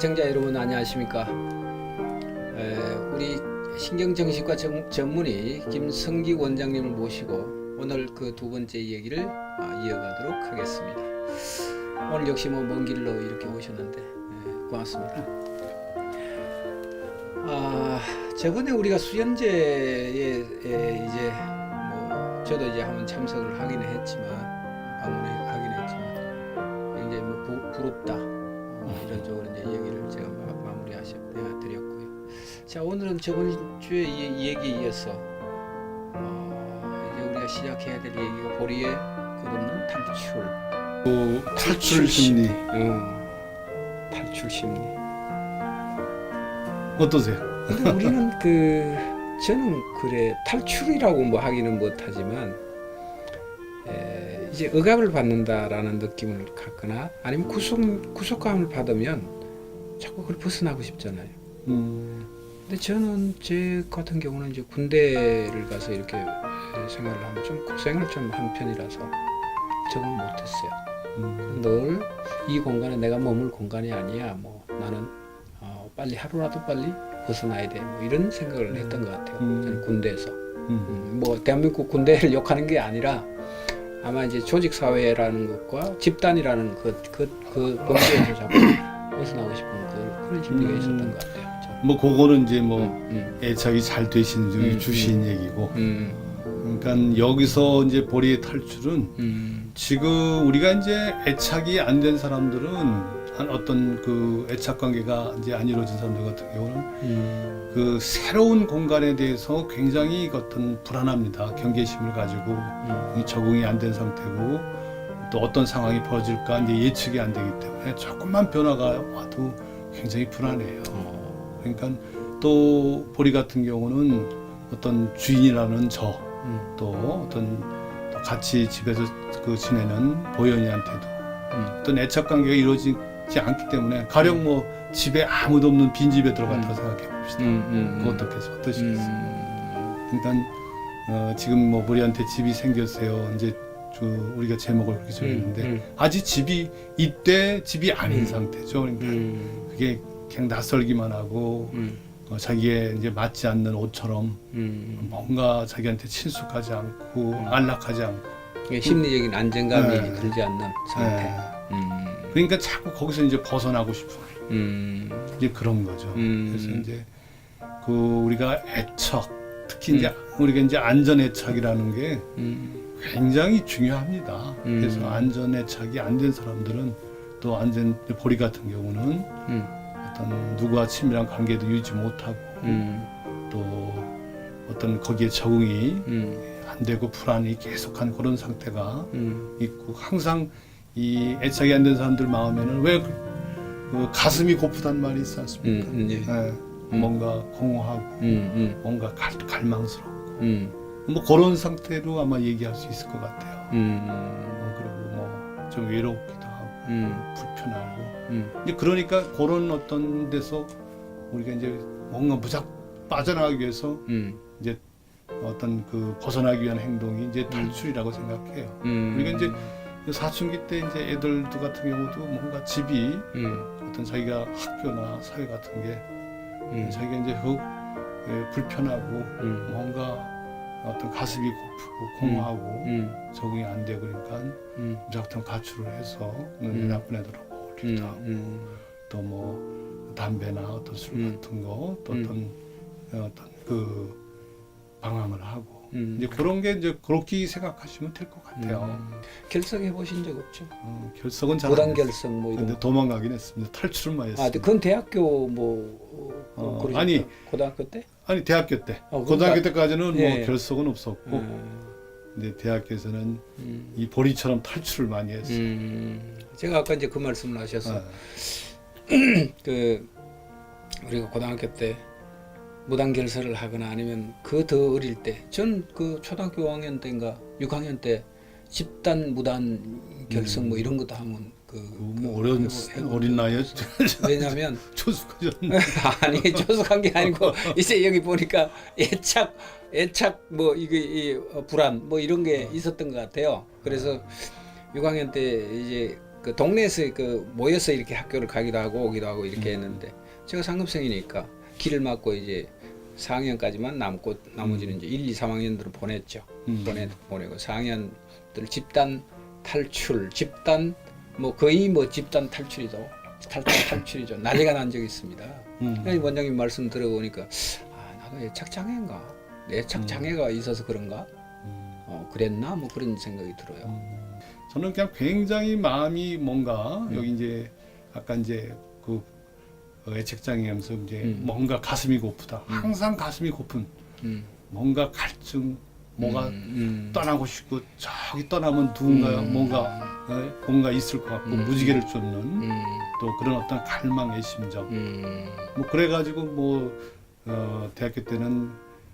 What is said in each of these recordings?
시청자 여러분 안녕하십니까. 우리 신경정신과 전문의 김성기 원장님을 모시고 오늘 그 두 번째 얘기를 이어가도록 하겠습니다. 오늘 역시 먼 길로 이렇게 오셨는데 고맙습니다. 저번에 우리가 수연제에 이제 저도 이제 한번 참석을 하기는 했지만 방문하기는 했지만 굉장히 부럽다 이런 쪽으로 이제 얘기를 제가 드렸고요. 자, 오늘은 저번 주에 이 얘기에 이어서 이제 우리가 시작해야 될 얘기가 보리의 끝없는 탈출. 탈출 심리. 탈출 심리. 어떠세요? 근데 우리는 저는 그래 탈출이라고 뭐 하기는 못하지만 이제 억압을 받는다라는 느낌을 갖거나 아니면 구속감을 받으면 자꾸 그걸 벗어나고 싶잖아요. 근데 저는 제 같은 경우는 이제 군대를 가서 이렇게 생활을 하면 좀 고생을 좀 한 편이라서 적응 못했어요. 늘 이 공간에 내가 머물 공간이 아니야. 뭐 나는 빨리 하루라도 빨리 벗어나야 돼. 뭐 이런 생각을 했던 것 같아요. 저는 군대에서. 뭐 대한민국 군대를 욕하는 게 아니라 아마 이제 조직 사회라는 것과 집단이라는 그 범죄에서 자꾸 벗어나고 싶은 그런 심리가 있었던 것 같아요. 뭐 그거는 이제 애착이 잘 되신 분이 주신 얘기고. 그러니까 여기서 이제 보리의 탈출은 지금 우리가 이제 애착이 안 된 사람들은 한 어떤 그 애착 관계가 이제 안 이루어진 사람들 같은 경우는 그 새로운 공간에 대해서 굉장히 어떤 불안합니다. 경계심을 가지고 적응이 안 된 상태고 또 어떤 상황이 벌어질까 이제 예측이 안 되기 때문에 조금만 변화가 와도 굉장히 불안해요. 그러니까 또 보리 같은 경우는 어떤 주인이라는 또 어떤 또 같이 집에서 지내는 보현이한테도 어떤 애착 관계가 이루어지지 않기 때문에 가령 뭐 집에 아무도 없는 빈 집에 들어갔다고 생각해 봅시다. 그거 어떠시겠어요? 그러니까 지금 뭐 보리한테 집이 생겼어요. 이제 우리가 제목을 그렇게 정했는데 아직 집이 이때 집이 아닌 상태죠. 그러니까 그게 그냥 낯설기만 하고 자기의 이제 맞지 않는 옷처럼 뭔가 자기한테 친숙하지 않고 안락하지 않고 심리적인 안정감이 들지 않는 상태. 그러니까 자꾸 거기서 이제 벗어나고 싶은 이제 그런 거죠. 그래서 이제 우리가 애착, 특히 이제 우리가 이제 안전 애착이라는 게 굉장히 중요합니다. 그래서 안전 애착이 안 된 사람들은 또 보리 같은 경우는 어떤 누구와 친밀한 관계도 유지 못하고 또 어떤 거기에 적응이 안 되고 불안이 계속한 그런 상태가 있고 항상 이 애착이 안 된 사람들 마음에는 왜 가슴이 고프단 말이 있지 않습니까? 뭔가 공허하고 뭔가 갈망스럽고 뭐 그런 상태로 아마 얘기할 수 있을 것 같아요. 그리고 뭐 좀 외롭기도 하고 불편하고 이제 그러니까 그런 어떤 데서 우리가 이제 뭔가 무작 빠져나가기 위해서 이제 어떤 벗어나기 위한 행동이 이제 탈출이라고 생각해요. 우리가 이제 사춘기 때 이제 애들도 같은 경우도 뭔가 집이 어떤 자기가 학교나 사회 같은 게 자기가 이제 불편하고 뭔가 어떤 가슴이 고프고 공허하고 적응이 안 되고 그러니까 무작정 가출을 해서 나쁜 애들하고 어울리기도 하고 또 뭐 담배나 어떤 술 같은 거 또 어떤 방황을 하고 이제 그런 게 이제 그렇게 생각하시면 될 것 같아요. 결석해 보신 적 없죠? 결석은 잘 무단 안 했어요. 결석 뭐 이런. 근데 도망가긴 했습니다. 탈출은 많이 했습니다. 그건 대학교 그러셨죠? 아니 고등학교 때? 아니 대학교 때 고등학교 때까지는 뭐 결석은 없었고 근데 대학교에서는 이 보리처럼 탈출을 많이 했어요. 제가 아까 이제 그 말씀을 하셔서 우리가 고등학교 때 무단 결석을 하거나 아니면 더 어릴 때, 전 초등학교 5학년 때인가 6학년 때 집단 무단 결석 뭐 이런 것도 하면 뭐 어린 나이에 왜냐면 초숙하셨네. 아니 조숙한 게 아니고 이제 여기 보니까 애착 뭐 이게 불안 뭐 이런 게 있었던 것 같아요. 그래서 6학년 때 이제 그 동네에서 그 모여서 이렇게 학교를 가기도 하고 오기도 하고 이렇게 했는데 제가 상급생이니까 길을 막고 이제 4학년까지만 남고 나머지는 이제 1, 2, 3학년들을 보냈죠. 보내고 4학년들 집단 탈출, 집단 뭐 거의 뭐 집단 탈출이죠. 탈출이죠. 난리가 난 적이 있습니다. 원장님 말씀 들어보니까 나도 애착 장애인가? 애착 장애가 있어서 그런가? 그랬나? 뭐 그런 생각이 들어요. 저는 그냥 굉장히 마음이 뭔가 여기 이제 아까 이제 그 애착장애하면서 이제 뭔가 가슴이 고프다. 항상 가슴이 고픈 뭔가 갈증, 뭐가 떠나고 싶고 저기 떠나면 누군가 뭔가 있을 것 같고 무지개를 쫓는 또 그런 어떤 갈망의 심정. 뭐 그래가지고 뭐 대학교 때는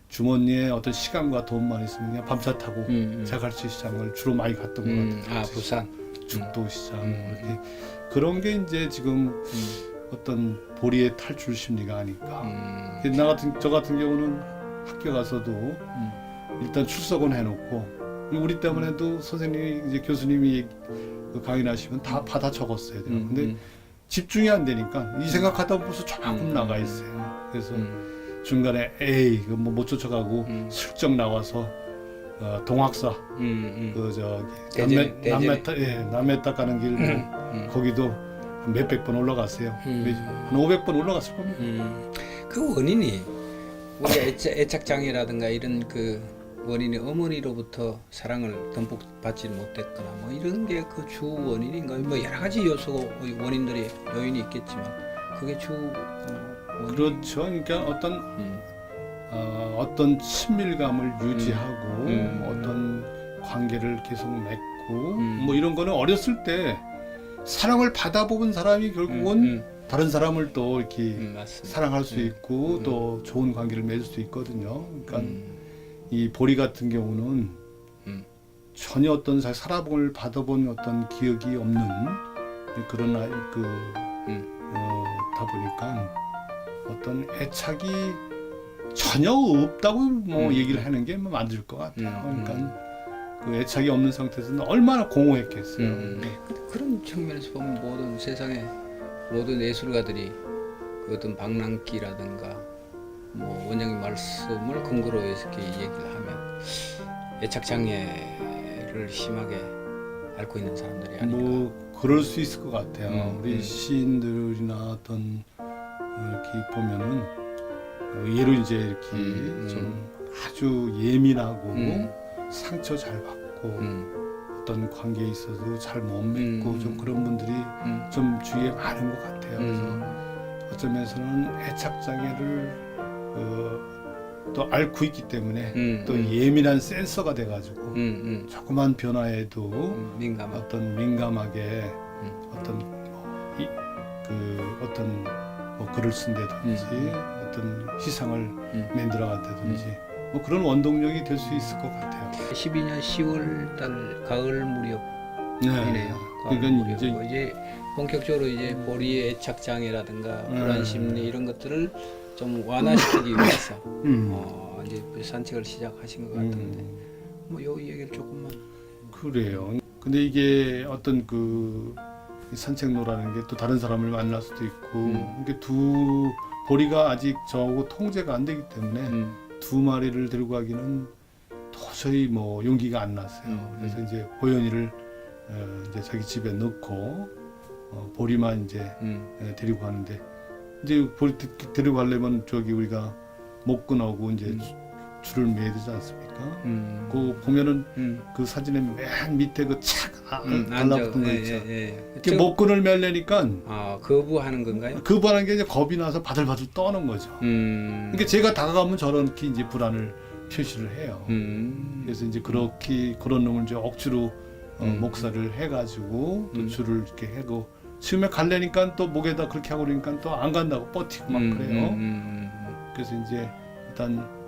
주머니에 어떤 시간과 돈만 있으면 그냥 밤차 타고 자갈치 시장을 주로 많이 갔던 것 같아요. 부산 죽도 시장 이렇게 그런 게 이제 지금 어떤 보리의 탈출 심리가 아닐까. 저 같은 경우는 학교 가서도 일단 출석은 해놓고 우리 때문에도 선생님이 이제 교수님이 강의하시면 다 받아 적었어야 돼요. 근데 집중이 안 되니까 이 생각하다 벌써 조금 나가 있어요. 그래서 중간에 이거 뭐 못 쫓아가고 슬쩍 나와서 동학사 그 저기 남해 딱 가는 길 거기도 한 몇백 번 올라갔어요. 한 500번 올라갔을 겁니다. 그 원인이 우리가 애착 장애라든가 이런 그 원인이 어머니로부터 사랑을 듬뿍 받지 못했거나 뭐 이런 게 그 주 원인인가요? 뭐 여러 가지 요소 원인들이 요인이 있겠지만 그게 주 원인. 그렇죠. 그러니까 어떤 친밀감을 유지하고 어떤 관계를 계속 맺고 뭐 이런 거는 어렸을 때 사랑을 받아본 사람이 결국은 다른 사람을 또 이렇게 사랑할 수 있고 또 좋은 관계를 맺을 수 있거든요. 그러니까 이 보리 같은 경우는 전혀 어떤 사랑을 받아본 어떤 기억이 없는 그런 다 보니까 어떤 애착이 전혀 없다고 뭐 얘기를 하는 게 맞을 것 같아요. 그러니까 그 애착이 없는 상태에서는 얼마나 공허했겠어요. 그런 측면에서 보면 모든 세상의 모든 예술가들이 그 어떤 방랑기라든가 뭐 원장님 말씀을 근거로 해서 이렇게 얘기를 하면 애착 장애를 심하게 앓고 있는 사람들이 아닌가. 뭐 그럴 수 있을 것 같아요. 우리 시인들이나 어떤 이렇게 보면은 예로 이제 이렇게 좀 아주 예민하고 상처 잘 받고 어떤 관계에 있어도 잘 못 맺고 좀 그런 분들이 좀 주위에 많은 것 같아요. 그래서 어떤 면에서는 애착 장애를 또 앓고 있기 때문에 또 예민한 센서가 돼가지고 조그만 변화에도 어떤 민감하게 어떤 어떤 뭐 글을 쓴다든지 어떤 희상을 만들어간다든지 뭐 그런 원동력이 될 수 있을 것 같아요. 12년 10월 달 가을 무렵이네요. 그러니까 이제 본격적으로 이제 보리의 애착 장애라든가 불안 심리 이런 것들을 좀 완화시키기 위해서 이제 산책을 시작하신 것 같은데 뭐 요 얘기를 조금만. 그래요. 근데 이게 어떤 그 산책로라는 게 또 다른 사람을 만날 수도 있고 이게 보리가 아직 저하고 통제가 안 되기 때문에 두 마리를 데리고 가기는 도저히 뭐 용기가 안 났어요. 그래서 이제 호연이를 이제 자기 집에 넣고 보리만 이제 데리고 가는데 이제 보리 데리고 가려면 저기 우리가 목끈하고 이제 줄을 매야 되지 않습니까? 그 보면은 그 사진의 맨 밑에 그 착 달라붙은 거 있죠. 이렇게 목끈을 매려니까 거부하는 건가요? 거부하는 게 이제 겁이 나서 바들바들 떠는 거죠. 그러니까 제가 다가가면 저렇게 이제 불안을 표시를 해요. 그래서 이제 그런 놈을 이제 억지로 목살을 해가지고 또 줄을 이렇게 해고 처음에 갈래니까 또 목에다 그렇게 하고 그러니까 또 안 간다고 버티고 막 그래요. 그래서 이제 일단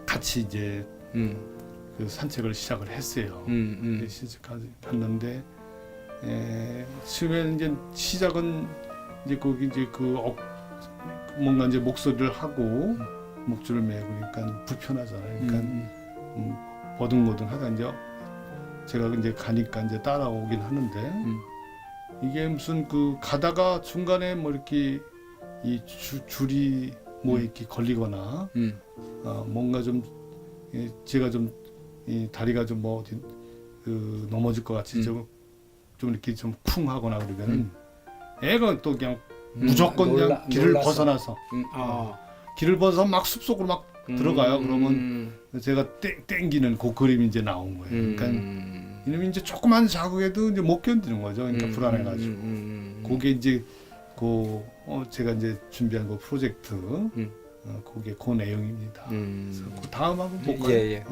같이 이제 그 산책을 시작을 했어요. 갔는데 처음에 이제 시작은 이제 거기 이제 뭔가 이제 목소리를 하고 목줄을 매고 그러니까 불편하잖아요. 그러니까 버둥버둥 하다 이제 제가 이제 가니까 이제 따라오긴 하는데 이게 무슨 그 가다가 중간에 뭐 이렇게 이 줄이 뭐 이렇게 걸리거나 뭔가 좀 제가 좀 이 다리가 좀 뭐 어디 그 넘어질 것 같이 좀 이렇게 좀 쿵하거나 그러면은 애가 또 그냥 무조건 그냥 길을 놀라서. 벗어나서 길을 벗어서 막 숲속으로 막 들어가요. 그러면 제가 땡기는 그 그림이 이제 나온 거예요. 그러니까 이놈이 이제 조그만 자국에도 이제 못 견디는 거죠. 그러니까 불안해가지고. 그게 이제 제가 이제 준비한 그 프로젝트 그게 그 내용입니다. 그래서 그 다음 한번 볼까요? 예.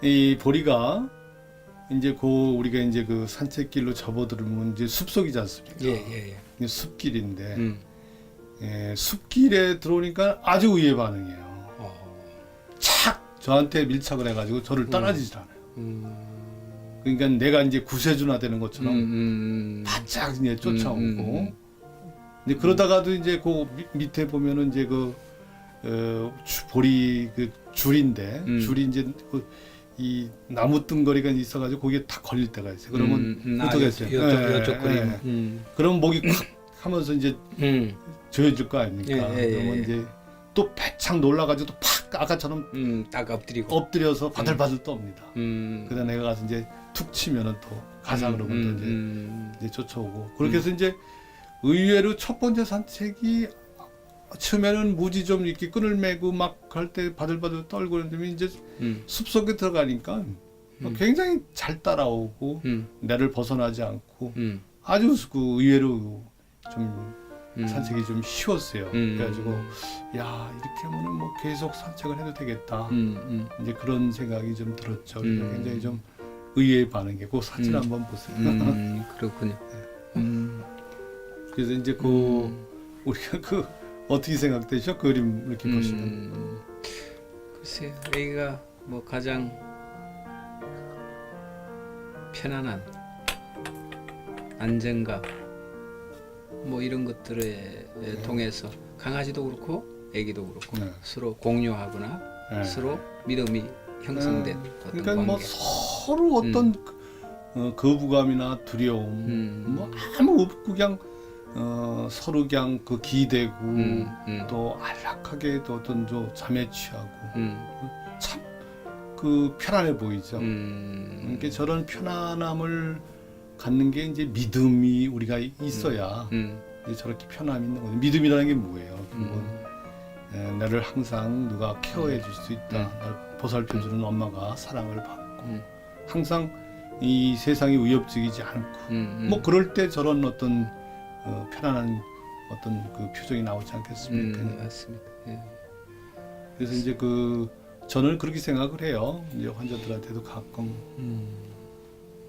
이 보리가 이제 우리가 이제 그 산책길로 접어들면 이제 숲속이지 않습니까? 예. 이게 숲길인데 숲길에 들어오니까 아주 의외 반응이에요. 착 저한테 밀착을 해가지고 저를 따라지질 않아요. 그러니까 내가 이제 구세주나 되는 것처럼 바짝 이제 쫓아오고. 근데 그러다가도 이제 그 밑에 보면은 이제 보리 그 줄인데 줄이 이제 이 나무 뜬거리가 있어가지고 거기에 탁 걸릴 때가 있어요. 그러면 어떻게 했어요? 이쪽 그림. 그러면 목이 콱 하면서 이제 조여질 거 아닙니까? 예. 그러면 이제 또 배창 놀라가지고 또 팍 아까처럼 딱 엎드리고. 엎드려서 바들바들 떱니다. 그다음 내가 가서 이제 툭 치면은 또 가사 그러면 또 이제 쫓아오고 그렇게 해서 이제 의외로 첫 번째 산책이 처음에는 무지 좀 이렇게 끈을 메고 막 할 때 바들바들 떨고 그러는데 이제 숲속에 들어가니까 굉장히 잘 따라오고 나를 벗어나지 않고 아주 그 의외로 좀 산책이 좀 쉬웠어요. 그래가지고 야 이렇게 하면은 뭐 계속 산책을 해도 되겠다. 이제 그런 생각이 좀 들었죠. 그래서 굉장히 좀 의외의 반응이고 그 사진 한번 보세요. 그렇군요. 그래서 이제 우리가 어떻게 생각되죠? 그림 이렇게 보시면. 글쎄, 여기가 뭐 가장 편안한 안정감 뭐 이런 것들에 통해서 강아지도 그렇고 애기도 그렇고 네. 서로 공유하거나 네. 서로 믿음이 형성된 어떤 그러니까 관계. 뭐 서로 어떤 거부감이나 두려움 뭐 아무 없고 그냥 서로 그냥 기대고 또 안락하게 또 어떤 잠에 취하고 참 편안해 보이죠. 그러니까 저런 편안함을 갖는 게 이제 믿음이 우리가 있어야 이제 저렇게 편함이 있는 거죠. 믿음이라는 게 뭐예요? 나를 항상 누가 케어해 줄 수 있다. 나를 보살펴 주는 엄마가 사랑을 받고 항상 이 세상이 위협적이지 않고 뭐 그럴 때 저런 어떤 편안한 어떤 그 표정이 나오지 않겠습니까? 맞습니다. 예. 그래서 이제 저는 그렇게 생각을 해요. 이제 환자들한테도 가끔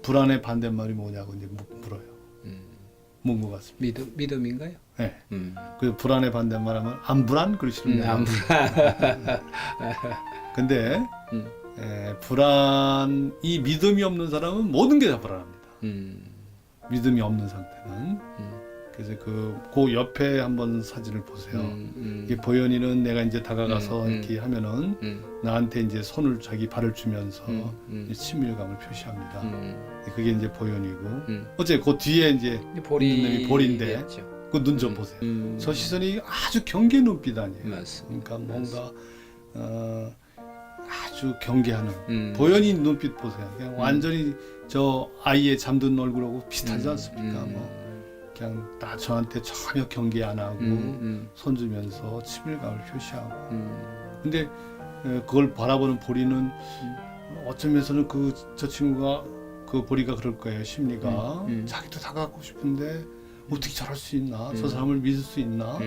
불안의 반대말이 뭐냐고 이제 물어요. 묻는 것 같습니다. 믿음인가요? 네. 그 불안의 반대말하면 안 불안 그러시는 안 불안. 근데 이 믿음이 없는 사람은 모든 게 다 불안합니다. 믿음이 없는 상태는. 그래서 그 옆에 한번 사진을 보세요. 이게 보현이는 내가 이제 다가가서 이렇게 하면은 나한테 이제 손을 자기 발을 주면서 친밀감을 표시합니다. 그게 이제 보현이고 어째 그 뒤에 이제 보리인데 그 눈 좀 보세요. 저 시선이 아주 경계 눈빛 아니에요. 맞습니다. 그러니까 뭔가 아주 경계하는 보현이 눈빛 보세요. 그냥 완전히 저 아이의 잠든 얼굴하고 비슷하지 않습니까? 뭐 그냥 다 저한테 전혀 경계 안 하고 손 주면서 친밀감을 표시하고 근데 그걸 바라보는 보리는 어쩌면서는 저 친구가 보리가 그럴 거예요. 심리가 자기도 다가가고 싶은데 어떻게 저럴 수 있나? 저 사람을 믿을 수 있나?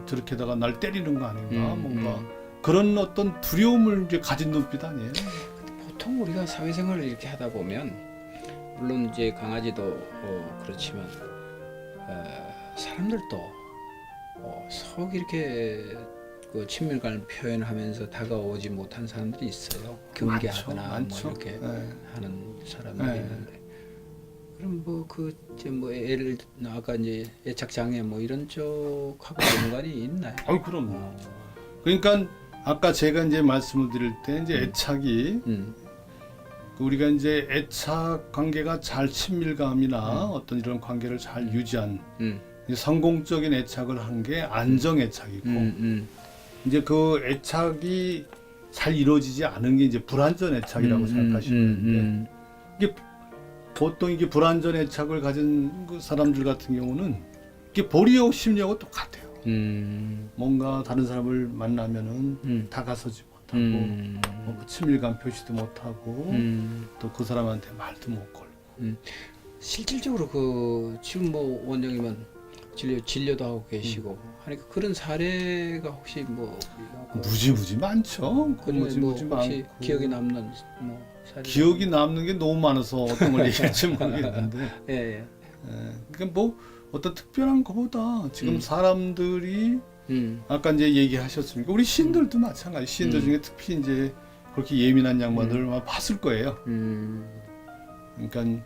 저렇게다가 날 때리는 거 아닌가? 뭔가 그런 어떤 두려움을 이제 가진 눈빛 아니에요? 보통 우리가 사회생활을 이렇게 하다 보면 물론 이제 강아지도 그렇지만 사람들도 속 이렇게 그 친밀감을 표현하면서 다가오지 못한 사람들이 있어요. 경계하거나 많죠. 뭐 이렇게 네. 하는 사람들이 네. 있는데 그럼 예를 아까 이제 애착 장애 뭐 이런 쪽하고 연관이 있나요? 그럼. 그러니까 아까 제가 이제 말씀을 드릴 때 이제 애착이 우리가 이제 애착 관계가 잘 친밀감이나 어떤 이런 관계를 잘 유지한 이제 성공적인 애착을 한 게 안정 애착이고 이제 그 애착이 잘 이루어지지 않은 게 이제 불완전 애착이라고 생각하시면 되는데 이게 보통 이게 불완전 애착을 가진 그 사람들 같은 경우는 이게 보리하고 심리하고 똑같아요. 뭔가 다른 사람을 만나면은 다가서지 못하고 뭐 친밀감 표시도 못하고 또 그 사람한테 말도 못 걸고. 실질적으로 그 지금 뭐 원장님은 진료도 하고 계시고 하니까 그런 사례가 혹시 뭐 무지 많죠. 그중에 뭐 혹시 많고. 기억에 남는 뭐 사례? 기억이 남는 게 너무 많아서 어떤 걸 얘기할지 모르겠는데. 예. 그러니까 뭐 어떤 특별한 것보다 지금 사람들이 아까 이제 얘기하셨으니까 우리 시인들도 마찬가지. 시인들 중에 특히 이제 그렇게 예민한 양반들 아마 봤을 거예요. 그러니까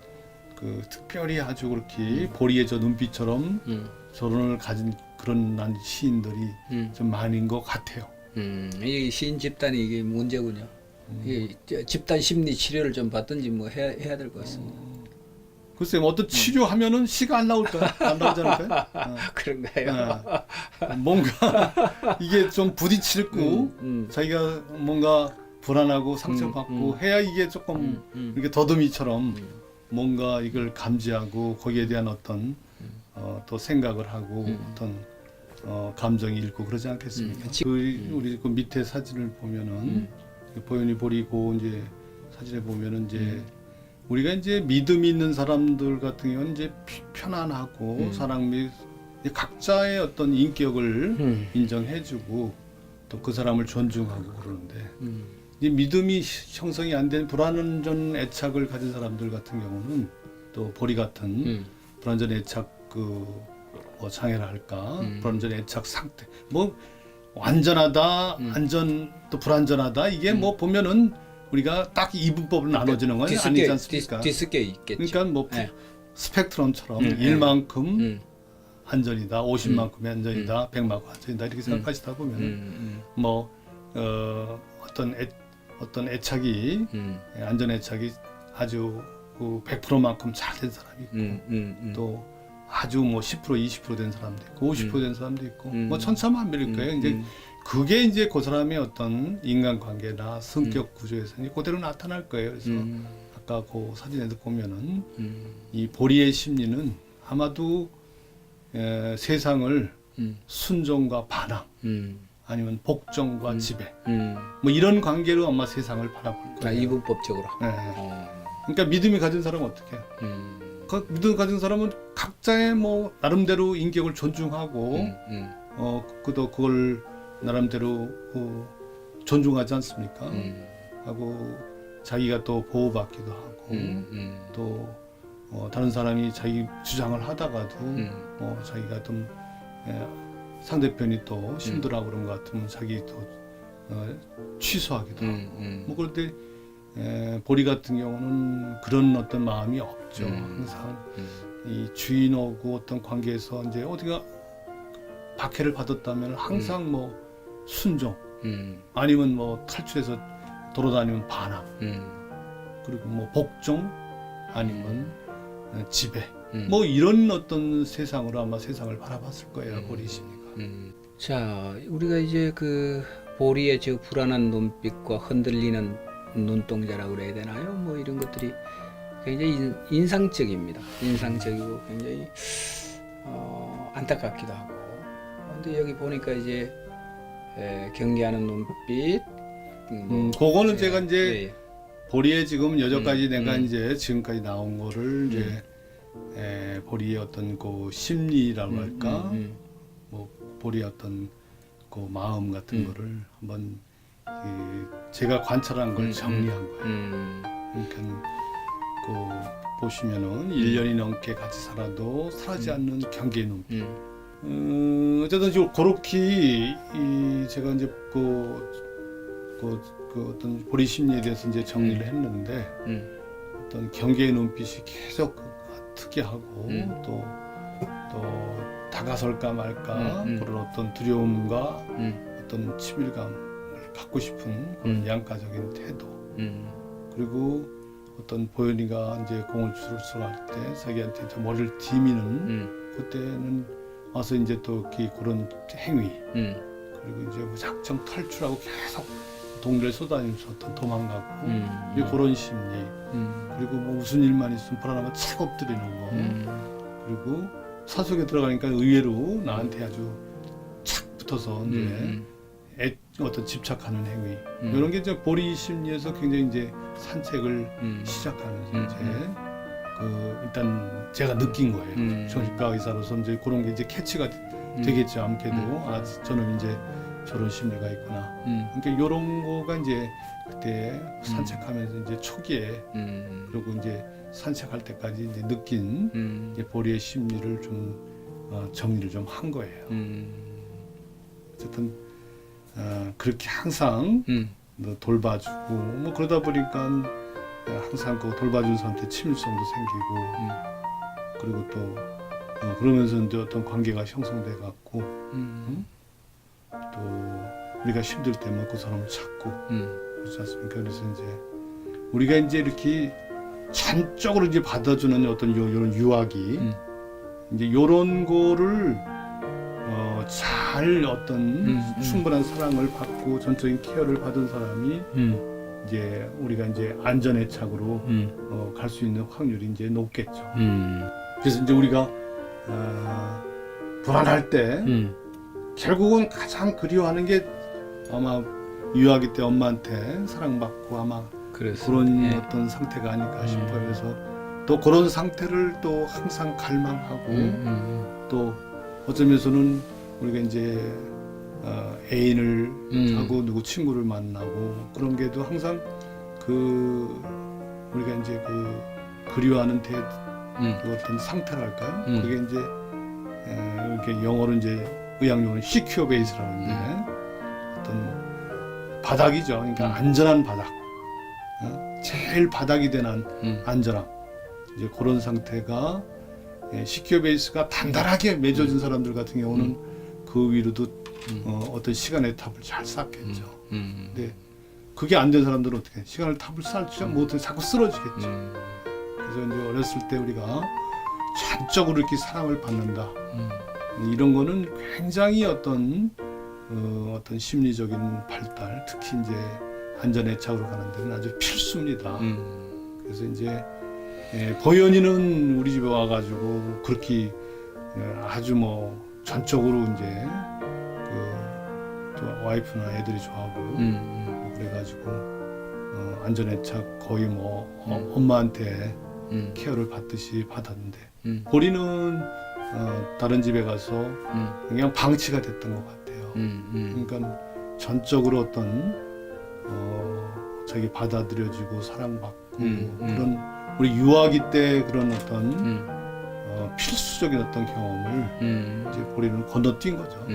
그 특별히 아주 그렇게 보리의 저 눈빛처럼 저런을 가진 그런 난 시인들이 좀 많은 것 같아요. 이 시인 집단이 이게 문제군요. 이게 집단 심리 치료를 좀 받든지 뭐 해야 될 것 같습니다. 글쎄 뭐 어떤 치료하면은 시가 안 나올까요? 안 나오지 않을까요? 그런가요? 뭔가 이게 좀 부딪히고 자기가 뭔가 불안하고 상처받고 해야 이게 조금 이렇게 더듬이처럼 뭔가 이걸 감지하고 거기에 대한 어떤 또 생각을 하고 어떤 감정이 읽고 그러지 않겠습니까? 우리 그 밑에 사진을 보면은 보현이 보리고 이제 사진에 보면은 이제 우리가 이제 믿음 있는 사람들 같은 경우는 이제 편안하고 사랑 및 각자의 어떤 인격을 인정해주고 또 그 사람을 존중하고 그러는데 이 믿음이 형성이 안 된 불완전 애착을 가진 사람들 같은 경우는 또 보리 같은 불완전 애착 뭐 장애라 할까 불완전 애착 상태 뭐 완전하다 안전 또 불완전하다 이게 뭐 보면은 우리가 딱 이분법으로 나눠지는 건 아니지 않습니까? 뒤섞여 있겠죠. 그러니까 뭐 네. 스펙트럼처럼 1만큼 안전이다, 50만큼의 안전이다, 100만큼 안전이다 이렇게 생각하시다 보면 뭐 어떤 애착이 안전 애착이 아주 그 100%만큼 잘 된 사람이 있고 또 아주 뭐 10% 20% 된 사람도 있고 50% 된 사람도 있고 뭐 천차만별일 거예요. 이제 그게 이제 그 사람의 어떤 인간관계나 성격 구조에서 이제 그대로 나타날 거예요. 그래서 아까 그 사진에도 보면은 이 보리의 심리는 아마도 세상을 순종과 반항 아니면 복종과 지배 뭐 이런 관계로 아마 세상을 바라볼 거예요. 이분법적으로. 네. 그러니까 믿음이 가진 사람은 어떻게? 그 믿음 가진 사람은 각자의 뭐 나름대로 인격을 존중하고 그도 그걸 나름대로 존중하지 않습니까? 하고 자기가 또 보호받기도 하고 또 다른 사람이 자기 주장을 하다가도 자기가 좀 상대편이 또 힘들어하고 그런 것 같으면 자기 또 취소하기도 하고 뭐 그런데 보리 같은 경우는 그런 어떤 마음이 없죠. 항상 이 주인하고 어떤 관계에서 이제 어디가 박해를 받았다면 항상 뭐 순종 아니면 뭐 탈출해서 돌아다니면 반항 그리고 뭐 복종 아니면 지배 뭐 이런 어떤 세상으로 아마 세상을 바라봤을 거예요. 보리 심리가. 자, 우리가 이제 그 보리의 저 불안한 눈빛과 흔들리는 눈동자라고 그래야 되나요? 뭐 이런 것들이 굉장히 인상적입니다. 인상적이고 굉장히 안타깝기도 하고. 근데 여기 보니까 이제 경계하는 눈빛. 그거는 제가 이제 보리의 지금 여기까지 내가 이제 지금까지 나온 거를 이제 보리의 어떤 그 심리라고 할까, 뭐 보리의 어떤 그 마음 같은 거를 한번 제가 관찰한 걸 정리한 거예요. 그러니까 그 보시면은 1년이 넘게 같이 살아도 사라지지 않는 경계의 눈빛. 어쨌든 지금 그렇게 제가 이제 그 어떤 보리 심리에 대해서 이제 정리를 했는데 어떤 경계의 눈빛이 계속 특이하고 또 다가설까 말까 그런 어떤 두려움과 어떤 친밀감을 갖고 싶은 그런 양가적인 태도 그리고 어떤 보현이가 이제 공을 주술할 때 자기한테 저 머리를 디미는 그때는 와서 이제 또 이렇게 그런 행위 그리고 이제 무작정 탈출하고 계속 동료를 쏟아내면서 어떤 도망가고 이제 그런 심리 그리고 뭐 무슨 일만 있으면 불안하면 착 엎드리는 거 그리고 사속에 들어가니까 의외로 나한테 아주 착 붙어서 이제 어떤 집착하는 행위 이런 게 이제 보리 심리에서 굉장히 이제 산책을 시작하면서 이제 그 일단 제가 느낀 거예요. 정신과 의사로서 이제 그런 게 이제 캐치가 되겠죠. 아무래도 아 저는 이제 저런 심리가 있구나. 그러니까 이런 거가 이제 그때 산책하면서 이제 초기에 그리고 이제 산책할 때까지 이제 느낀 이제 보리의 심리를 좀 정리를 좀 한 거예요. 어쨌든 그렇게 항상 돌봐주고 뭐 그러다 보니까 항상 그 돌봐준 사람한테 친밀성도 생기고 그리고 또 그러면서 이제 어떤 관계가 형성돼 갖고 또 우리가 힘들 때면 그 사람을 찾고 그렇지 않습니까? 그래서 이제 우리가 이제 이렇게 전적으로 이제 받아주는 어떤 이런 유아기 이제 이런 거를 잘 어떤 충분한 사랑을 받고 전적인 케어를 받은 사람이 이제 우리가 이제 안전애착으로 갈 수 있는 확률이 이제 높겠죠. 그래서 이제 우리가 불안할 때 결국은 가장 그리워하는 게 아마 유아기 때 엄마한테 사랑받고 아마 그런 어떤 상태가 아닐까 싶어요. 그래서 또 그런 상태를 또 항상 갈망하고 또 어쩌면서는 우리가 이제 애인을 하고 누구 친구를 만나고 그런 게도 항상 그 우리가 이제 그 그리워하는 그 어떤 상태랄까요? 그게 이제 이렇게 영어로 이제 의학용어는 시큐어 베이스라는데 어떤 바닥이죠. 그러니까 안전한 바닥. 제일 바닥이 되는 안전함. 이제 그런 상태가 시큐어 베이스가 단단하게 맺어진 사람들 같은 경우는 그 위로도 어떤 시간의 탑을 잘 쌓겠죠. 근데 그게 안 된 사람들은 어떻게 시간을 탑을 쌓지 못해 자꾸 쓰러지겠죠. 그래서 이제 어렸을 때 우리가 전적으로 이렇게 사랑을 받는다. 이런 거는 굉장히 어떤 심리적인 발달, 특히 이제 안전애착으로 가는 데는 아주 필수입니다. 그래서 이제 보현이는 우리 집에 와가지고 그렇게 아주 뭐 전적으로 이제 또 와이프나 애들이 좋아하고 뭐 그래가지고 안전애착 거의 뭐 엄마한테 케어를 받듯이 받았는데 보리는 다른 집에 가서 그냥 방치가 됐던 것 같아요. 그러니까 전적으로 어떤 자기 받아들여지고 사랑받고 그런 우리 유아기 때 그런 어떤 필수적인 어떤 경험을 이제 보리는 건너뛴 거죠.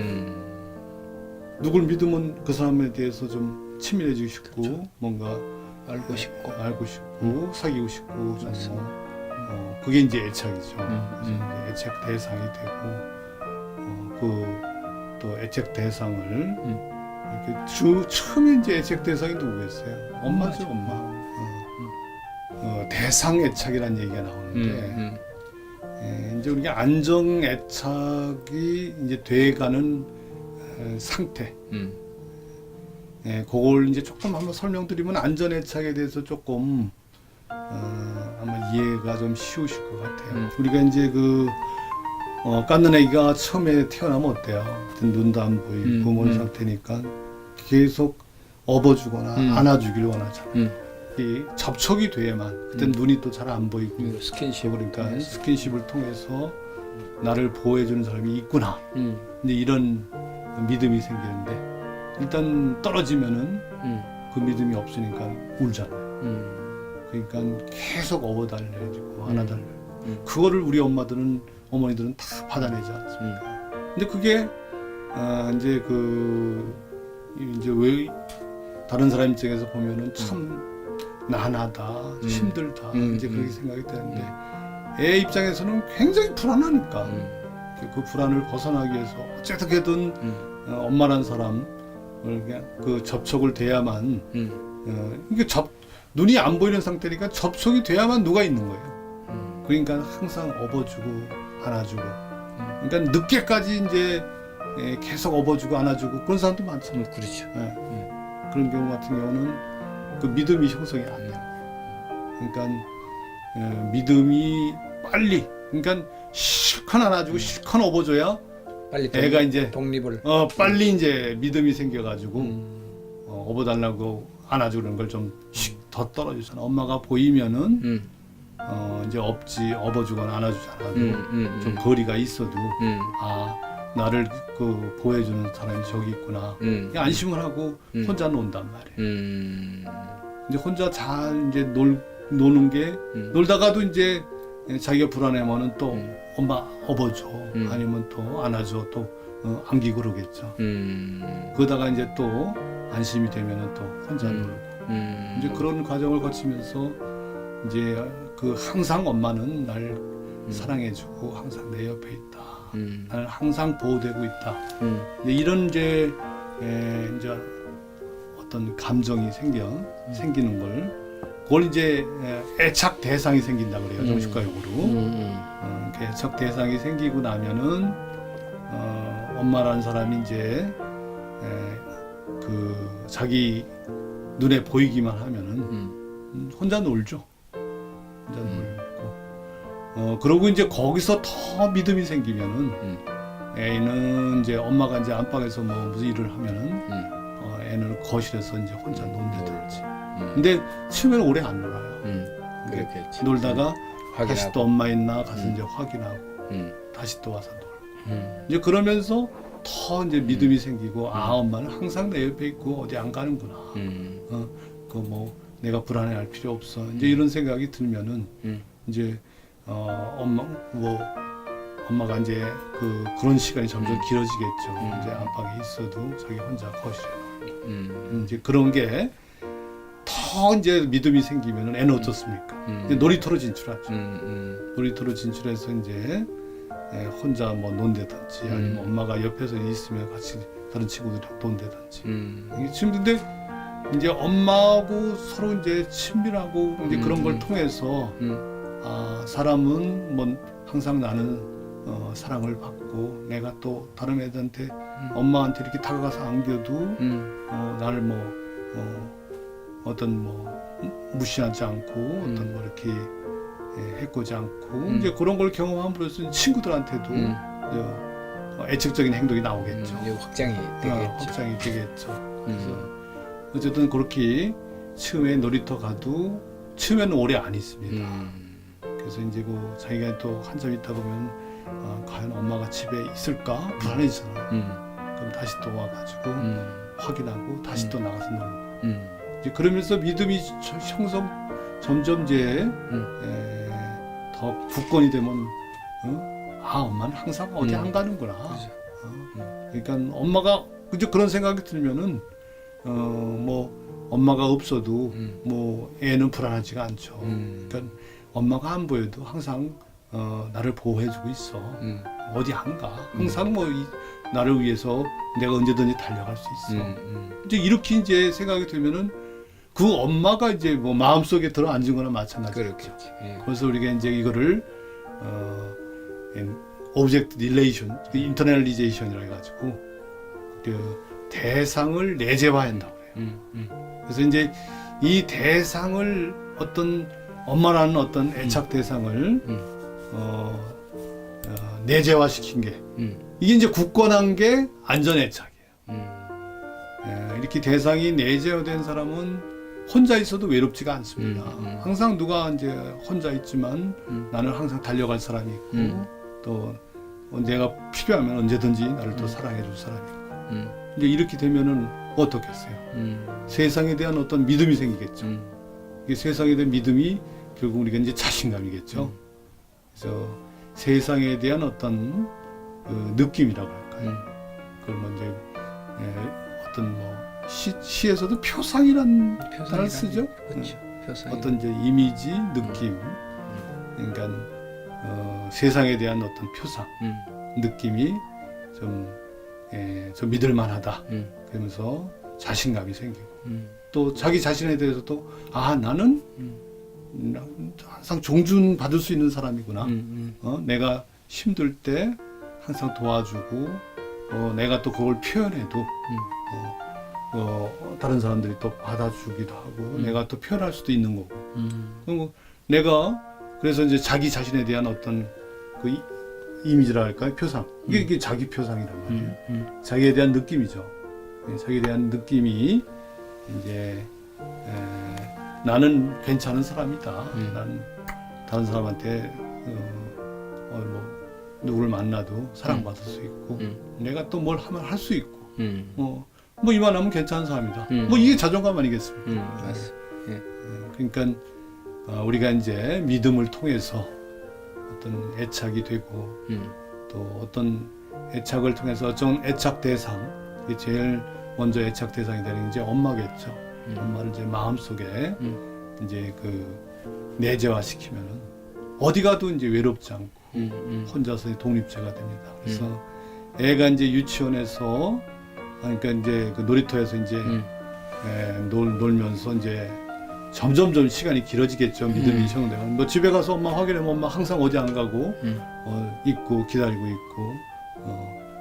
누굴 믿으면 그 사람에 대해서 좀 친밀해지고 싶고 그렇죠. 뭔가 알고 싶고 사귀고 싶고 좀 그게 이제 애착이죠. 그래서 이제 애착 대상이 되고 또 애착 대상을 이렇게 처음에 이제 애착 대상이 누구겠어요? 엄마죠, 엄마. 대상 애착이라는 얘기가 나오는데 이제 우리가 안정 애착이 이제 돼가는 상태. 그걸 이제 조금 한번 설명드리면 안전 애착에 대해서 조금 아마 이해가 좀 쉬우실 것 같아요. 우리가 이제 깎는 애기가 처음에 태어나면 어때요? 눈도 안 보이고 부모는 상태니까 계속 업어주거나 안아주길 원하잖아요. 이 접촉이 돼야만 그때는 눈이 또 잘 안 보이고 스킨십 그러니까 스킨십을 통해서 나를 보호해주는 사람이 있구나. 이제 이런 믿음이 생기는데 일단 떨어지면은 그 믿음이 없으니까 울잖아요. 그러니까 계속 업어달래주고 안아달래고 그거를 우리 어머니들은 다 받아내지 않습니까? 근데 그게 이제 왜 다른 사람 입장에서 보면은 참 난하다, 힘들다 이제 그렇게 생각이 되는데 애 입장에서는 굉장히 불안하니까 그 불안을 벗어나기 위해서 어떻게든 엄마란 사람 그냥 그 접촉을 돼야만 이게 눈이 안 보이는 상태니까 접촉이 돼야만 누가 있는 거예요. 그러니까 항상 업어주고 안아주고. 그러니까 늦게까지 이제 계속 업어주고 안아주고 그런 사람도 많잖아요. 그렇죠. 그런 경우 같은 경우는 그 믿음이 형성이 안 돼요. 그러니까 믿음이 빨리, 그러니까 실컷 안아주고 실컷 업어줘야 빨리 애가 이제 독립을 빨리 이제 믿음이 생겨가지고 업어달라고 안아주는 걸 좀 더 떨어지잖아. 엄마가 보이면은 이제 업어주거나 안아주잖아. 좀 거리가 있어도 나를 그 보호해주는 사람이 저기 있구나. 안심을 하고 혼자 논단 말이에요. 이제 혼자 잘 이제 노는 게 놀다가도 이제 자기가 불안해하면은 또 엄마 업어줘. 아니면 또 안아줘. 또 안기고 그러겠죠. 그러다가 이제 또 안심이 되면은 또 혼자 놀고. 이제 그런 과정을 거치면서 이제 그 항상 엄마는 날 사랑해주고 항상 내 옆에 있다. 나는 항상 보호되고 있다. 이제 이런 이제 어떤 감정이 생기는 걸, 그걸 이제 애착 대상이 생긴다 그래요. 정신과용어로. 애착 대상이 생기고 나면은 엄마라는 사람이 이제 그 자기 눈에 보이기만 하면은 혼자 놀죠. 혼자 놀고. 그러고 이제 거기서 더 믿음이 생기면은 애는 이제 엄마가 이제 안방에서 뭐 무슨 일을 하면은 애는 거실에서 이제 혼자 논다든지. 근데 처음에는 오래 안 놀아요. 그렇겠지. 놀다가 확인하고. 다시 또 엄마 있나 가서 이제 확인하고 다시 또 와서 놀고. 이제 그러면서 더 이제 믿음이 생기고 엄마는 항상 내 옆에 있고 어디 안 가는구나. 그 뭐 내가 불안해할 필요 없어. 이제 이런 생각이 들면은 이제 엄마가 이제 그런 시간이 점점 길어지겠죠. 이제 안방에 있어도 자기 혼자 거실에 이제 그런 게 더 이제 믿음이 생기면은 애는 어떻습니까? 이제 놀이터로 진출하죠. 놀이터로 진출해서 이제 혼자 뭐 논다든지 아니면 엄마가 옆에서 있으면 같이 다른 친구들이랑 논다든지. 이게 지금 근데 이제 엄마하고 서로 이제 친밀하고 이제 그런 걸 통해서 사람은 뭐 항상 나는 사랑을 받고 내가 또 다른 애들한테 엄마한테 이렇게 다가가서 안겨도 나를 뭐 어떤 뭐 무시하지 않고 어떤 뭐 이렇게 해코지 않고 이제 그런 걸 경험함으로써 친구들한테도 애측적인 행동이 나오겠죠. 이제 확장이 되겠죠. 확장이 되겠죠. 그래서 어쨌든 그렇게 처음에 놀이터 가도 처음에는 오래 안 있습니다. 그래서 이제 그 자기가 또 한참 있다 보면 과연 엄마가 집에 있을까 불안해지잖아요. 그럼 다시 또 와가지고 확인하고 다시 또 나가서 놀고. 이제 그러면서 믿음이 점점 이제 더 굳건히 되면 엄마는 항상 어디 안 가는구나. 그러니까 엄마가 이제 그런 생각이 들면은 뭐 엄마가 없어도 뭐 애는 불안하지가 않죠. 그러니까 엄마가 안 보여도 항상 나를 보호해주고 있어. 어디 안 가. 항상 뭐 나를 위해서 내가 언제든지 달려갈 수 있어. 이제 이렇게 이제 생각이 되면은 그 엄마가 이제 뭐 마음속에 들어 앉은 거나 마찬가지죠. 그렇겠지. 그래서 우리가 이제 이거를 오브젝트 릴레이션, 인터널리제이션이라 해가지고 그 대상을 내재화한다고 그래요. 그래서 이제 이 대상을 어떤 엄마라는 어떤 애착 대상을 내재화시킨 게 이게 이제 굳건한 게 안전 애착이에요. 이렇게 대상이 내재화된 사람은 혼자 있어도 외롭지가 않습니다. 항상 누가 이제 혼자 있지만 나는 항상 달려갈 사람이 있고 또 내가 필요하면 언제든지 나를 또 사랑해줄 사람이 있고 이제 이렇게 되면은 어떻겠어요? 세상에 대한 어떤 믿음이 생기겠죠. 이게 세상에 대한 믿음이 결국 우리가 이제 자신감이겠죠. 그래서 세상에 대한 어떤 느낌이라고 할까요? 그걸 먼저 어떤 뭐 시에서도 표상이라는 단어를 쓰죠. 그렇죠. 표상이. 어떤 이제 이미지, 느낌, 그러니까 세상에 대한 어떤 표상, 느낌이 좀 믿을만하다. 그러면서 자신감이 생기고 또 자기 자신에 대해서도 나는 항상 존중받을 수 있는 사람이구나. 내가 힘들 때 항상 도와주고 내가 또 그걸 표현해도 다른 사람들이 또 받아주기도 하고 내가 또 표현할 수도 있는 거고. 그리고 내가 그래서 이제 자기 자신에 대한 어떤 그 이미지라 할까요? 표상. 이게 자기 표상이란 말이에요. 자기에 대한 느낌이죠. 자기에 대한 느낌이 이제 나는 괜찮은 사람이다. 나는 다른 사람한테 누구를 만나도 사랑받을 수 있고 내가 또 뭘 하면 할 수 있고 뭐 이만하면 괜찮은 사람이다. 뭐 이게 자존감 아니겠습니까? 맞습니다. 예. 그러니까 우리가 이제 믿음을 통해서 어떤 애착이 되고 또 어떤 애착을 통해서 어떤 애착 대상, 제일 먼저 애착 대상이 되는 게 이제 엄마겠죠. 엄마를 이제 마음속에 이제 그 내재화시키면은 어디 가도 이제 외롭지 않고 혼자서 독립체가 됩니다. 그래서 애가 이제 유치원에서 그러니까 이제 그 놀이터에서 이제 놀면서 이제 점점점 시간이 길어지겠죠. 믿음이 형성되면 뭐 집에 가서 엄마 확인하면 엄마 항상 어디 안 가고 있고 기다리고 있고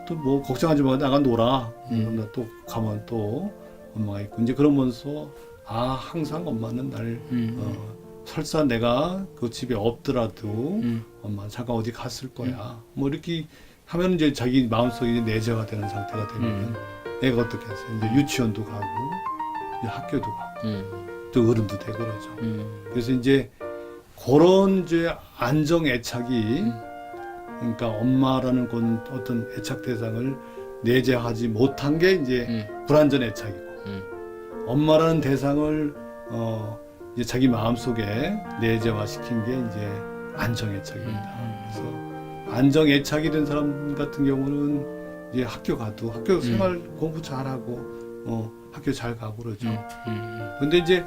또 뭐 걱정하지 마 나가 놀아. 그럼 또 가면 또 엄마가 있고 이제 그러면서 항상 엄마는 날 설사 내가 그 집에 없더라도 엄마 잠깐 어디 갔을 거야. 뭐 이렇게 하면 이제 자기 마음속에 이제 내재가 되는 상태가 되면 애가 어떻게 했어요? 이제 유치원도 가고 이제 학교도 가고 또 어른도 되고 그러죠. 그래서 이제 그런 이제 안정 애착이 그러니까 엄마라는 건 어떤 애착 대상을 내재하지 못한 게 이제 불완전 애착이고 엄마라는 대상을 이제 자기 마음속에 내재화시킨 게 이제 안정 애착입니다. 그래서 안정 애착이 된 사람 같은 경우는 이제 학교 가도 학교 생활 공부 잘하고 학교 잘 가고 그러죠. 근데 이제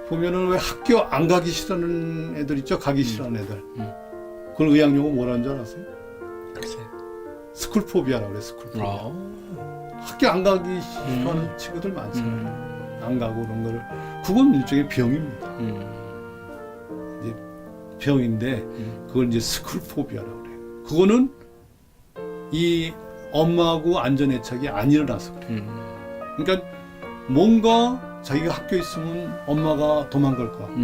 보면은 왜 학교 안 가기 싫어하는 애들 있죠? 가기 싫어하는 애들. 그걸 의학용어 뭐라는 줄 알았어요? 글쎄요. 스쿨포비아라고 그래, 스쿨포비아. 학교 안 가기 싫어하는 친구들 많잖아요. 안 가고 그런 거를. 그건 일종의 병입니다. 이제 병인데 그걸 이제 스쿨포비아라고 그래요. 그거는 이 엄마하고 안전애착이 안 일어나서 그래요. 그러니까 뭔가 자기가 학교에 있으면 엄마가 도망갈 것 같고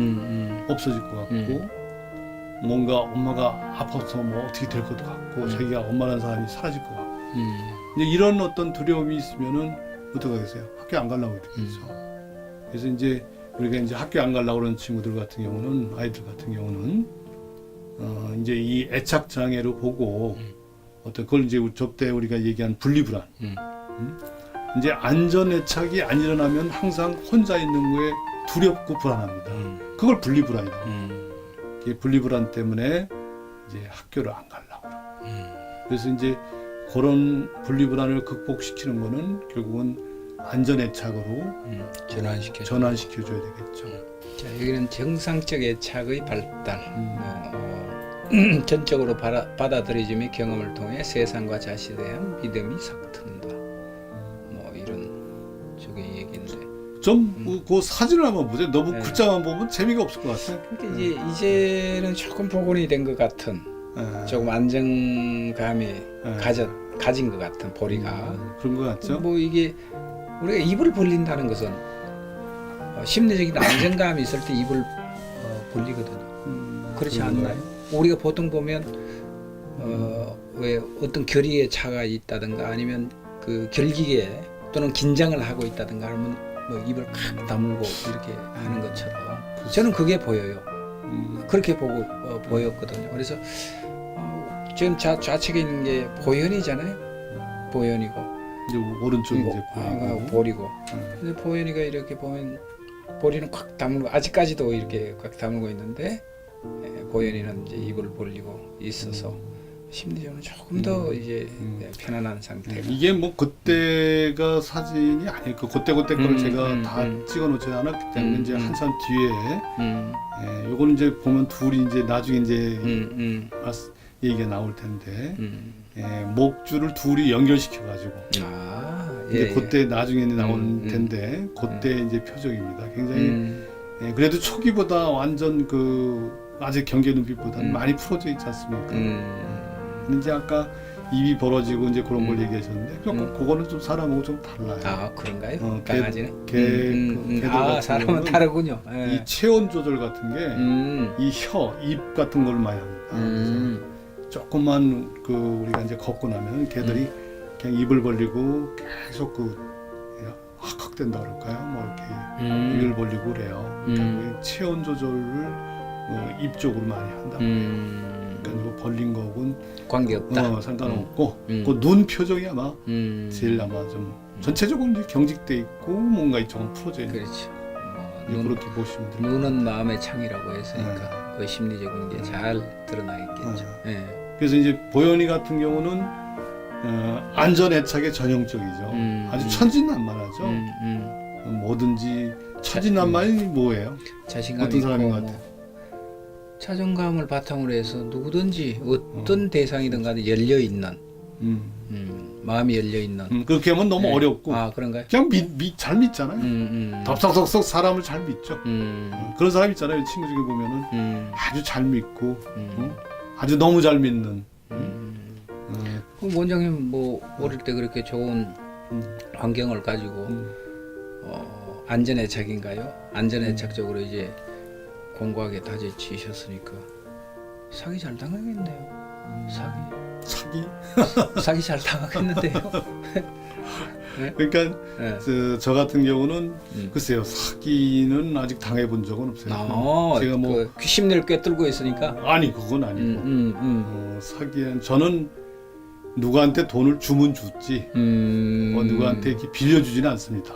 없어질 것 같고 뭔가 엄마가 아파서 뭐 어떻게 될 것도 같고 자기가 엄마라는 사람이 사라질 것 같고 이제 이런 어떤 두려움이 있으면은 어떻게 하겠어요? 학교 안 가려고 그러겠죠. 그래서 이제 우리가 이제 학교 안 가려고 그러는 친구들 같은 경우는 아이들 같은 경우는 이제 이 애착 장애로 보고 어떤 그걸 이제 접대 우리가 얘기한 분리불안. 이제 안전 애착이 안 일어나면 항상 혼자 있는 거에 두렵고 불안합니다. 그걸 분리불안이라고. 이 분리불안 때문에 이제 학교를 안 가려고. 그래서 이제 그런 분리불안을 극복시키는 거는 결국은 안전 애착으로 전환시켜줘야 되겠죠. 자, 여기는 정상적 애착의 발달. 전적으로 받아들여짐의 경험을 통해 세상과 자신에 대한 믿음이 싹튼다. 뭐 이런 쪽의 얘기인데. 좀 그 사진을 한번 보세요. 너무 글자만 보면 재미가 없을 것 같아요. 그러니까 이제는 조금 복원이 된 것 같은, 조금 안정감이 가진 것 같은 보리가. 그런 것 같죠. 뭐 이게 우리가 입을 벌린다는 것은 심리적인 안정감이 있을 때 입을 벌리거든요. 그렇지 않나요? 우리가 보통 보면 왜 어떤 결의에 차가 있다든가 아니면 그 결기에 또는 긴장을 하고 있다든가 하면 뭐 입을 칵 다물고 이렇게 하는 것처럼 저는 그게 보여요. 그렇게 보고 보였거든요. 그래서 지금 좌측에 있는 게 보현이잖아요. 보현이고 이제 오른쪽이 이제 보리고. 근데 보현이가 이렇게 보면 보리는 콱 다물고 아직까지도 이렇게 꽉 다물고 있는데 보현이는 이제 입을 벌리고 있어서 심리적으로 조금 더 이제 편안한 상태. 이게 뭐 그때가 사진이 아닐 거 그때 거를 제가 다 찍어놓지 않았기 때문에 이제 한참 뒤에 요거는 이제 보면 둘이 이제 나중에 이제 얘기가 나올 텐데 목줄을 둘이 연결시켜 가지고 이제 예, 그때 나중에 나오는 음. 텐데 그때 이제 표정입니다. 굉장히 예, 그래도 초기보다 완전 아직 경계 눈빛보다는 많이 풀어져 있지 않습니까? 근데 이제 아까 입이 벌어지고 이제 그런 걸 얘기하셨는데 그거는 좀 사람하고 좀 달라요. 아 그런가요? 개- 강아지는? 개들 아 같은 사람은 경우는 다르군요. 예. 이 체온 조절 같은 게 이 입 같은 걸 많이 합니다. 그래서 조금만 우리가 이제 걷고 나면 개들이 그냥 입을 벌리고 계속 헉헉댄다 그럴까요? 뭐 이렇게 입을 벌리고 그래요. 그러니까 체온 조절을 입 쪽으로 많이 한다. 그러니까 이거 벌린 거하고는 관계없다. 상관없고 그 눈 표정이 아마 제일 아마 좀 전체적으로 이제 경직돼 있고 뭔가 이쪽은 풀어져 있는. 그렇죠. 그렇게 보시면 돼요. 눈은 마음의 창이라고 했으니까 그 심리적인 게 잘 드러나 있겠죠. 예. 그래서 이제 보현이 같은 경우는 안전애착에 전형적이죠. 아주 천진난만하죠. 뭐든지 천진난만이 뭐예요? 자신감이 어떤 사람인 있고 것 같아요? 자존감을 바탕으로 해서 누구든지 어떤 대상이든 간에 열려 있는 마음이 열려 있는. 그렇게 하면 너무 네. 어렵고 아 그런가요? 그냥 잘 믿잖아요. 덥석덥석 사람을 잘 믿죠. 그런 사람 있잖아요. 친구 중에 보면은 아주 잘 믿고 아주 너무 잘 믿는. 그럼 원장님 뭐 어릴 때 그렇게 좋은 환경을 가지고 안전애착인가요? 안전애착적으로 이제 공부하게 다져지셨으니까 사기 잘 당하겠네요. 사기 잘 당하겠는데요. 그러니까 네. 저 같은 경우는 글쎄요, 사기는 아직 당해본 적은 없어요. 제가 뭐 그 심리를 꿰뚫고 있으니까. 아니 그건 아니고 사기엔 저는 누구한테 돈을 주면 줬지 누구한테 이렇게 빌려주지는 않습니다.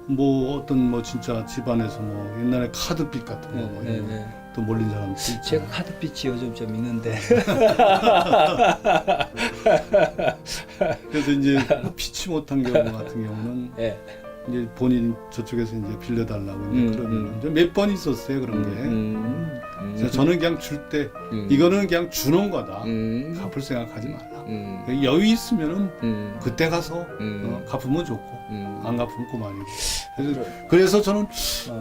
뭐 어떤 뭐 진짜 집안에서 뭐 옛날에 카드빚 같은 거 뭐 이런 거 또 몰린 사람들 제가 카드빚이 요즘 좀 있는데. 그래서 이제 피치 못한 경우 같은 경우는 예. 이제 본인 저쪽에서 이제 빌려달라고 이제 그러면 이제 몇 번 있었어요 그런 게. 그래서 저는 그냥 줄 때 이거는 그냥 주는 거다. 갚을 생각하지 말라. 여유 있으면은 그때 가서 갚으면 좋고 안 갚으면 그만이고. 그래서 저는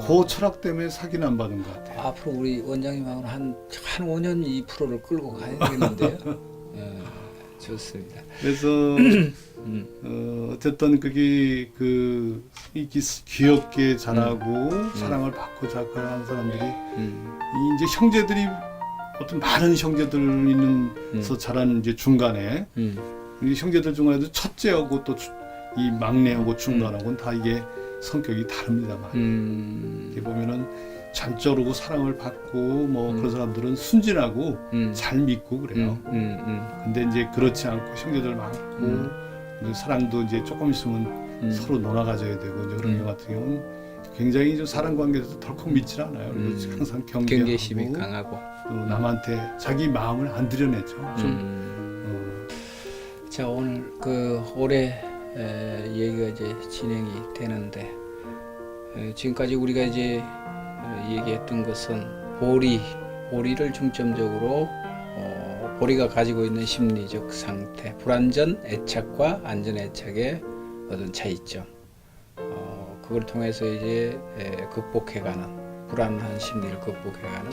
그 철학 때문에 사기는 안 받은 것 같아요. 앞으로 우리 원장님하고는 한 5년 이 프로를 끌고 가야 되겠는데요. 좋습니다. 그래서 어쨌든 그게 이렇게 귀엽게 자라고 사랑을 받고 자라는 사람들이 이제 형제들이 어떤 많은 형제들 있는서 자라는 이제 중간에 이 형제들 중간에도 첫째하고 또 이 막내하고 중간하고는 다 이게 성격이 다릅니다만 이렇게 보면은 잔쩌르고 사랑을 받고 뭐 그런 사람들은 순진하고 잘 믿고 그래요. 근데 이제 그렇지 않고 형제들 많고 이제 사랑도 이제 조금 있으면 서로 놀아가져야 되고 이제 그런 경 같은 경우는 굉장히 좀 사랑 관계에서 덜컥 믿질 않아요. 그래서 항상 경계심이 경계하고 강하고 또 남한테 자기 마음을 안 드러내죠. 자 오늘 올해 얘기가 이제 진행이 되는데 지금까지 우리가 이제 얘기했던 것은 보리를 중점적으로 보리가 가지고 있는 심리적 상태, 불안전 애착과 안전 애착의 어떤 차이점, 그걸 통해서 이제 극복해가는 불안한 심리를 극복해가는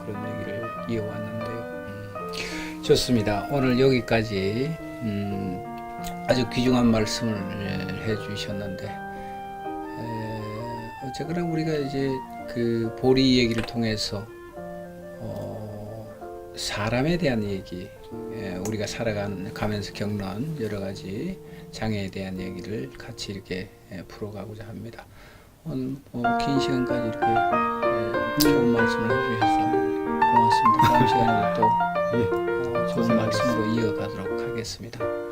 그런 얘기를 이어왔는데요. 좋습니다. 오늘 여기까지 아주 귀중한 말씀을 해주셨는데 어쨌거나 우리가 이제 그 보리 얘기를 통해서 사람에 대한 얘기, 우리가 살아가면서 겪는 여러 가지 장애에 대한 얘기를 같이 이렇게 풀어가고자 합니다. 오늘 긴 시간까지 이렇게 좋은 말씀을 해주셔서 고맙습니다. 다음 시간에 또 좋은 말씀으로 이어가도록 하겠습니다.